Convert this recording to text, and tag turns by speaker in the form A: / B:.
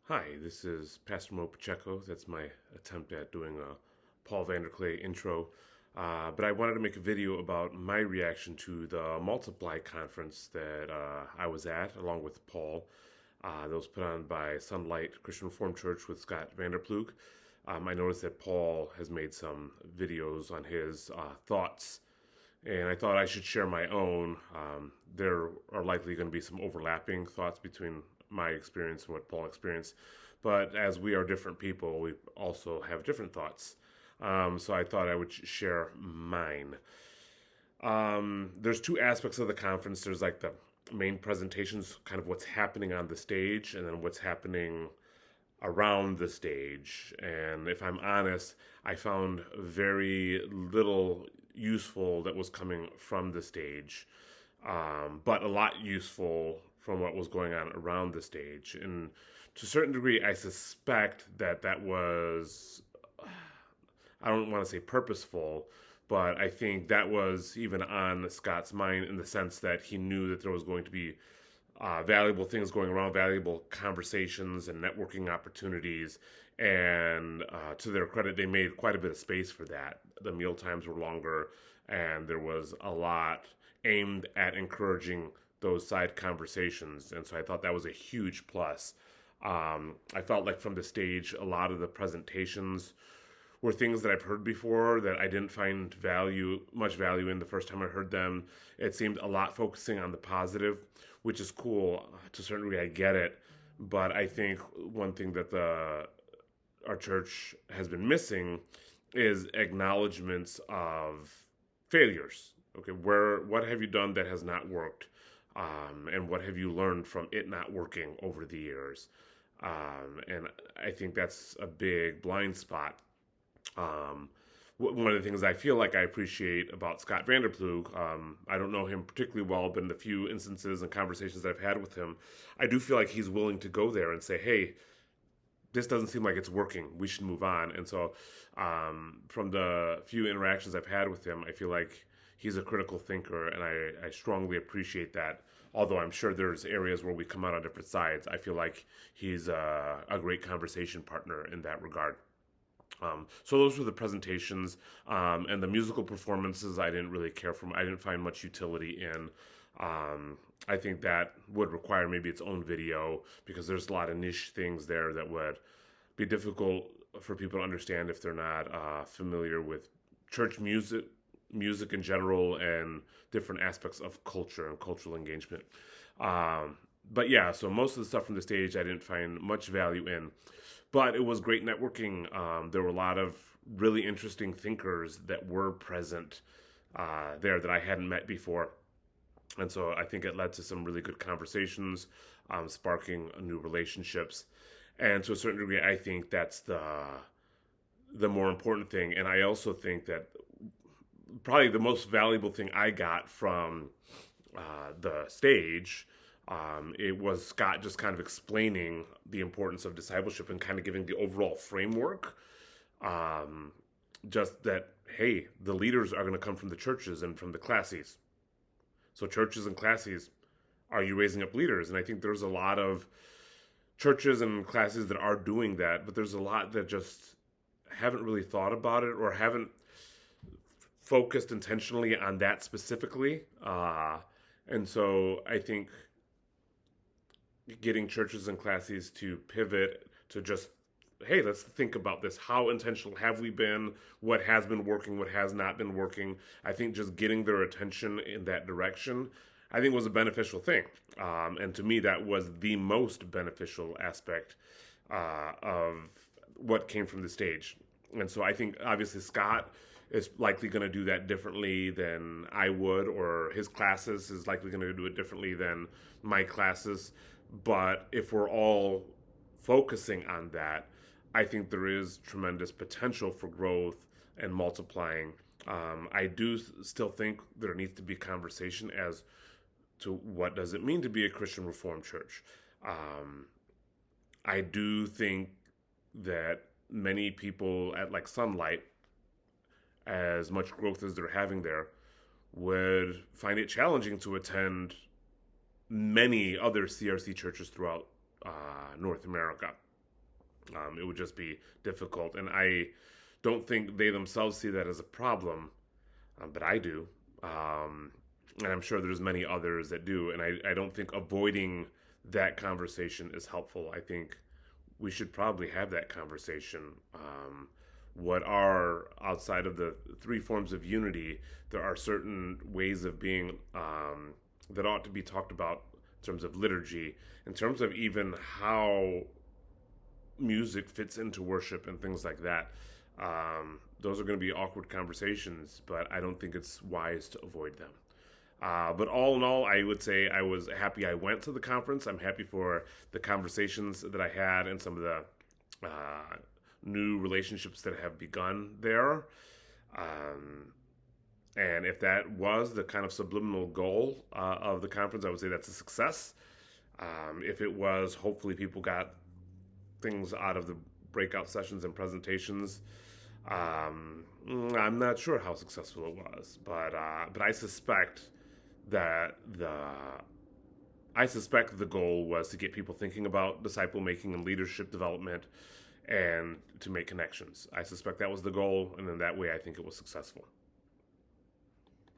A: Hi, this is Pastor Mo Pacheco. That's my attempt at doing a Paul Vanderklay intro. But I wanted to make a video about my reaction to the Multiply conference that I was at, along with Paul. That was put on by Sunlight Christian Reformed Church with Scott Vanderplug. I noticed that Paul has made some videos on his thoughts, and I thought I should share my own. There are likely going to be some overlapping thoughts between my experience and what Paul experienced, but as we are different people, we also have different thoughts. So I thought I would share mine. There's two aspects of the conference. There's like the main presentations, kind of what's happening on the stage, and then what's happening around the stage. And if I'm honest, I found very little useful that was coming from the stage, but a lot useful from what was going on around the stage. And to a certain degree, I suspect that that was, I don't want to say purposeful, but I think that was even on Scott's mind in the sense that he knew that there was going to be valuable things going around, valuable conversations and networking opportunities. And to their credit, they made quite a bit of space for that. The meal times were longer, and there was a lot aimed at encouraging those side conversations. And so I thought that was a huge plus. I felt like from the stage, a lot of the presentations were things that I've heard before that I didn't find much value in the first time I heard them. It seemed a lot focusing on the positive, which is cool. To a certain degree, I get it. But I think one thing that our church has been missing is acknowledgments of failures. Okay, what have you done that has not worked? And what have you learned from it not working over the years? And I think that's a big blind spot. One of the things I feel like I appreciate about Scott Vanderplug, I don't know him particularly well, but in the few instances and conversations I've had with him, I do feel like he's willing to go there and say, hey, this doesn't seem like it's working. We should move on. And so from the few interactions I've had with him, I feel like he's a critical thinker, and I strongly appreciate that. Although I'm sure there's areas where we come out on different sides, I feel like he's a great conversation partner in that regard. So those were the presentations, and the musical performances I didn't really care for. I didn't find much utility in. I think that would require maybe its own video because there's a lot of niche things there that would be difficult for people to understand if they're not familiar with church music in general, and different aspects of culture and cultural engagement. But yeah, so most of the stuff from the stage I didn't find much value in. But it was great networking. There were a lot of really interesting thinkers that were present there that I hadn't met before. And so I think it led to some really good conversations, sparking new relationships. And to a certain degree, I think that's the more important thing. And I also think that probably the most valuable thing I got from the stage, it was Scott just kind of explaining the importance of discipleship and kind of giving the overall framework. Just that, hey, the leaders are going to come from the churches and from the classes. So churches and classes, are you raising up leaders? And I think there's a lot of churches and classes that are doing that, but there's a lot that just haven't really thought about it or haven't focused intentionally on that specifically. And so I think getting churches and classes to pivot to just, hey, let's think about this. How intentional have we been? What has been working? What has not been working? I think just getting their attention in that direction, I think was a beneficial thing. And to me, that was the most beneficial aspect of what came from the stage. And so I think obviously Scott is likely going to do that differently than I would, or his classes is likely going to do it differently than my classes. But if we're all focusing on that, I think there is tremendous potential for growth and multiplying. I do still think there needs to be conversation as to what does it mean to be a Christian Reformed church. I do think that many people at like Sunlight, as much growth as they're having there, would find it challenging to attend many other CRC churches throughout North America. It would just be difficult, and I don't think they themselves see that as a problem, but I do. And I'm sure there's many others that do, and I don't think avoiding that conversation is helpful. I think we should probably have that conversation. What are, outside of the three forms of unity, there are certain ways of being that ought to be talked about in terms of liturgy, in terms of even how music fits into worship and things like that. Those are going to be awkward conversations, but I don't think it's wise to avoid them. But all in all, I would say I was happy I went to the conference. I'm happy for the conversations that I had and some of the new relationships that have begun there. And if that was the kind of subliminal goal of the conference, I would say that's a success. If it was, hopefully people got things out of the breakout sessions and presentations. I'm not sure how successful it was, but I suspect that the goal was to get people thinking about disciple making and leadership development, and to make connections. I suspect that was the goal, and in that way, I think it was successful.